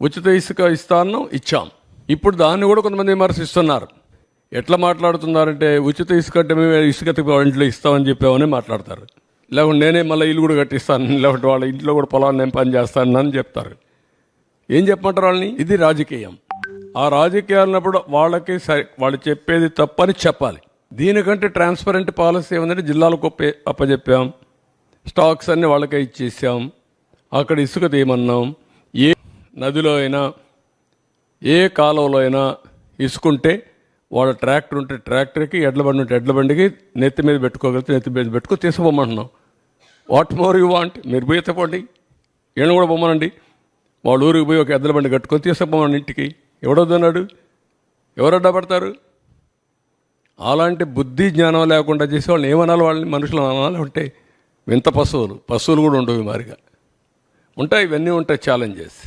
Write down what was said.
ఉచిత ఇసుక ఇస్తాను ఇచ్చాం. ఇప్పుడు దాన్ని కూడా కొంతమంది విమర్శిస్తున్నారు. ఎట్లా మాట్లాడుతున్నారంటే ఉచిత ఇసుక అంటే మేము ఇసుక ఇంట్లో ఇస్తామని చెప్పామని మాట్లాడతారు. లేకుంటే నేనే మళ్ళీ ఇల్లు కూడా కట్టిస్తాను, లేకుంటే వాళ్ళ ఇంట్లో కూడా పొలాన్ని నేను పని చేస్తాను అని చెప్తారు. ఏం చెప్పమంటారు వాళ్ళని? ఇది రాజకీయం. ఆ రాజకీయాలు ఉన్నప్పుడు వాళ్ళకి వాళ్ళు చెప్పేది తప్పని చెప్పాలి. దీనికంటే ట్రాన్స్పరెంట్ పాలసీ ఏమంటే జిల్లాలకు అప్పచెప్పాం, స్టాక్స్ అన్నీ వాళ్ళకే ఇచ్చేసాం, అక్కడ ఇసుక తీయమన్నాం. ఏ నదిలో అయినా ఏ కాలువలో అయినా ఇసుకుంటే వాళ్ళ ట్రాక్టర్ ఉంటే ట్రాక్టర్కి, ఎడ్ల బండి ఉంటే ఎడ్ల బండికి నెత్తి మీద పెట్టుకోగలిగితే నెత్తి మీద పెట్టుకో తీసుకుపోమంటున్నాం. What more you want? మీరు పోయి ఎత్తపోండి, ఈయన కూడా పొమ్మనండి. వాళ్ళ ఊరికి పోయి ఒక ఎద్దుల బండి కట్టుకొని తీసుకుపోమని ఇంటికి ఎవడొద్దన్నాడు? ఎవరు అడ్డపడతారు? అలాంటి బుద్ధి జ్ఞానం లేకుండా చేసే వాళ్ళని ఏమనాలి? వాళ్ళని మనుషులు అనాలి? ఉంటే వింత పశువులు కూడా ఉండవు మారిగా ఉంటాయి. ఇవన్నీ ఉంటాయి ఛాలెంజెస్.